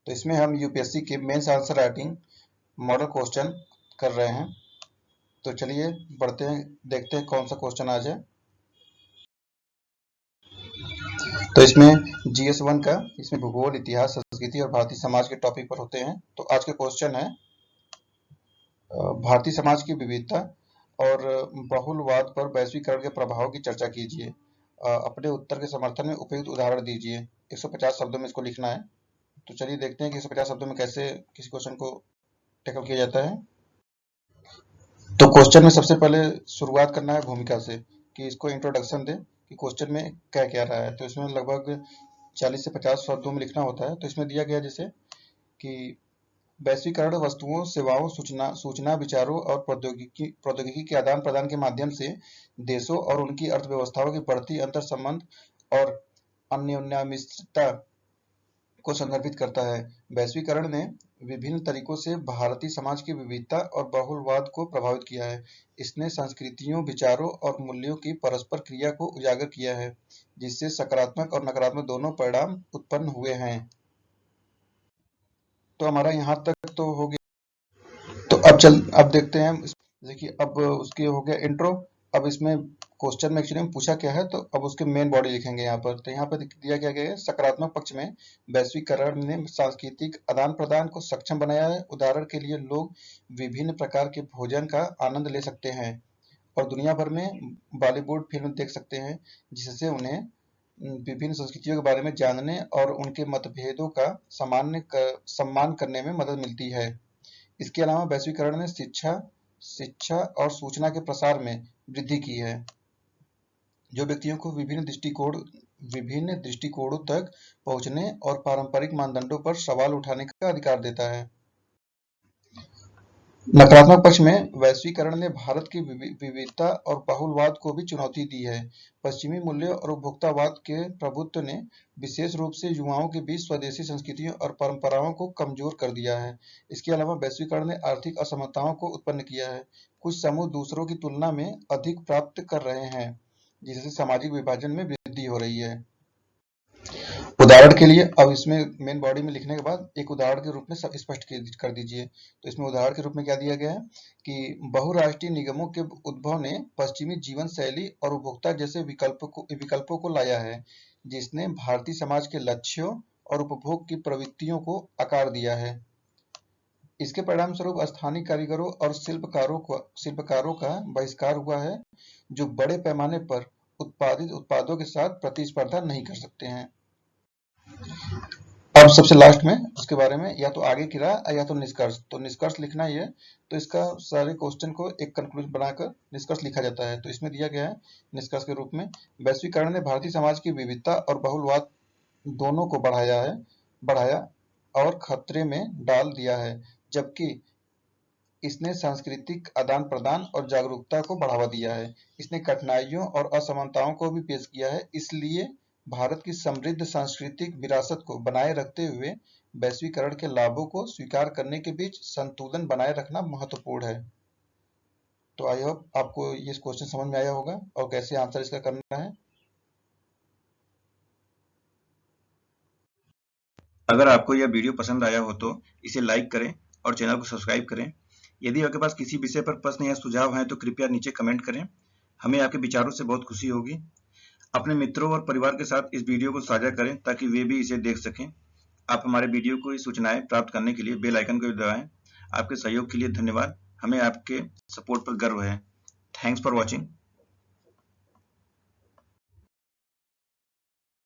तो इसमें हम यूपीएससी के mains answer writing model question कर रहे हैं। तो चलिए बढ़ते हैं, देखते हैं कौन सा क्वेश्चन आ जाए। तो इसमें GS1 का, इसमें भूगोल, इतिहास, संस्कृति और भारतीय समाज के टॉपिक पर होते हैं। तो आज का क्वेश्चन है भारतीय समाज की विविधता और बहुलवाद पर वैश्वीकरण के प्रभाव की चर्चा कीजिए। अपने उत्तर के समर्थन में उपयुक्त उदाहरण दीजिए। 150 शब्दों में इसको लिखना है। तो चलिए देखते हैं कि 150 शब्दों में कैसे किसी क्वेश्चन को टैकल किया जाता है। तो क्वेश्चन में सबसे पहले शुरुआत करना है भूमिका से, कि इसको इंट्रोडक्शन दे कि क्वेश्चन में क्या क्या रहा है। तो इसमें लगभग 40 से 50 शब्दों में लिखना होता है। तो इसमें दिया गया जैसे कि वैश्वीकरण वस्तुओं, सेवाओं, सूचना विचारों और प्रौद्योगिकी के आदान प्रदान के माध्यम से देशों और उनकी अर्थव्यवस्थाओं की बढ़ती अंतर संबंध और अन्योन्याश्रितता को संदर्भित करता है। वैश्वीकरण ने विभिन्न तरीकों से भारतीय समाज की विविधता और बहुलवाद को प्रभावित किया है। इसने संस्कृतियों, विचारों और मूल्यों की परस्पर क्रिया को उजागर किया है, जिससे सकारात्मक और नकारात्मक दोनों परिणाम उत्पन्न हुए हैं। तो हमारा यहाँ तक तो हो गया। तो अब देखते हैं। देखिए, अब उसके हो गया इंट्रो। अब इसमें क्वेश्चन में एक्चुअली में पूछा क्या है, तो अब उसके मेन बॉडी लिखेंगे यहाँ पर। तो यहाँ पर दिया क्या गया है, सकारात्मक पक्ष में वैश्वीकरण ने सांस्कृतिक आदान प्रदान को सक्षम बनाया है। उदाहरण के लिए लोग विभिन्न प्रकार के भोजन का आनंद ले सकते हैं और दुनिया भर में बॉलीवुड फिल्म देख सकते हैं, जिससे उन्हें विभिन्न संस्कृतियों के बारे में जानने और उनके मतभेदों का सम्मान करने में मदद मिलती है। इसके अलावा वैश्वीकरण ने शिक्षा और सूचना के प्रसार में वृद्धि की है, जो व्यक्तियों को विभिन्न दृष्टिकोणों तक पहुंचने और पारंपरिक मानदंडों पर सवाल उठाने का अधिकार देता है। नकारात्मक पक्ष में वैश्वीकरण ने भारत की विविधता और बहुलवाद को भी चुनौती दी है। पश्चिमी मूल्यों और उपभोक्तावाद के प्रभुत्व ने विशेष रूप से युवाओं के बीच स्वदेशी संस्कृतियों और परंपराओं को कमजोर कर दिया है। इसके अलावा वैश्वीकरण ने आर्थिक असमानताओं को उत्पन्न किया है। कुछ समूह दूसरों की तुलना में अधिक प्राप्त कर रहे हैं, जिससे सामाजिक विभाजन में वृद्धि हो रही है। उदाहरण के लिए, अब इसमें मेन बॉडी में लिखने के बाद एक उदाहरण के रूप में सब स्पष्ट कर दीजिए। तो इसमें उदाहरण के रूप में क्या दिया गया है कि बहुराष्ट्रीय निगमों के उद्भव ने पश्चिमी जीवन शैली और उपभोक्ता जैसे विकल्पों को लाया है, जिसने भारतीय समाज के लक्ष्यों और उपभोग की प्रवृत्तियों को आकार दिया है। इसके परिणाम स्वरूप स्थानीय कारीगरों और शिल्पकारों का बहिष्कार हुआ है, जो बड़े पैमाने पर उत्पादित उत्पादों के साथ प्रतिस्पर्धा नहीं कर सकते हैं। अब सबसे लास्ट में उसके बारे में या तो आगे की राह या तो निष्कर्ष। तो निष्कर्ष लिखना ही है। तो इसका सारे क्वेश्चन को एक कंक्लूजन बनाकर निष्कर्ष लिखा जाता है। तो इसमें दिया गया है निष्कर्ष के रूप में, वैश्वीकरण ने भारतीय समाज की विविधता और बहुलवाद दोनों को बढ़ाया और खतरे में डाल दिया है, जबकि इसने सांस्कृतिक आदान प्रदान और जागरूकता को बढ़ावा दिया है। इसने कठिनाइयों और असमानताओं को भी पेश किया है। इसलिए भारत की समृद्ध सांस्कृतिक विरासत को बनाए रखते हुए वैश्वीकरण के लाभों को स्वीकार करने के बीच संतुलन बनाए रखना महत्वपूर्ण है। तो आई होप आपको ये क्वेश्चन समझ में आया होगा और कैसे आंसर इसका करना है। अगर आपको यह वीडियो पसंद आया हो तो इसे लाइक करें और चैनल को सब्सक्राइब करें। यदि आपके पास किसी विषय पर प्रश्न या सुझाव हैं तो कृपया नीचे कमेंट करें। हमें आपके विचारों से बहुत खुशी होगी। अपने मित्रों और परिवार के साथ इस वीडियो को साझा करें ताकि वे भी इसे देख सकें। आप हमारे वीडियो को सूचनाएं प्राप्त करने के लिए बेल आइकन को दबाएं। आपके सहयोग के लिए धन्यवाद। हमें आपके सपोर्ट पर गर्व है। Thanks for watching.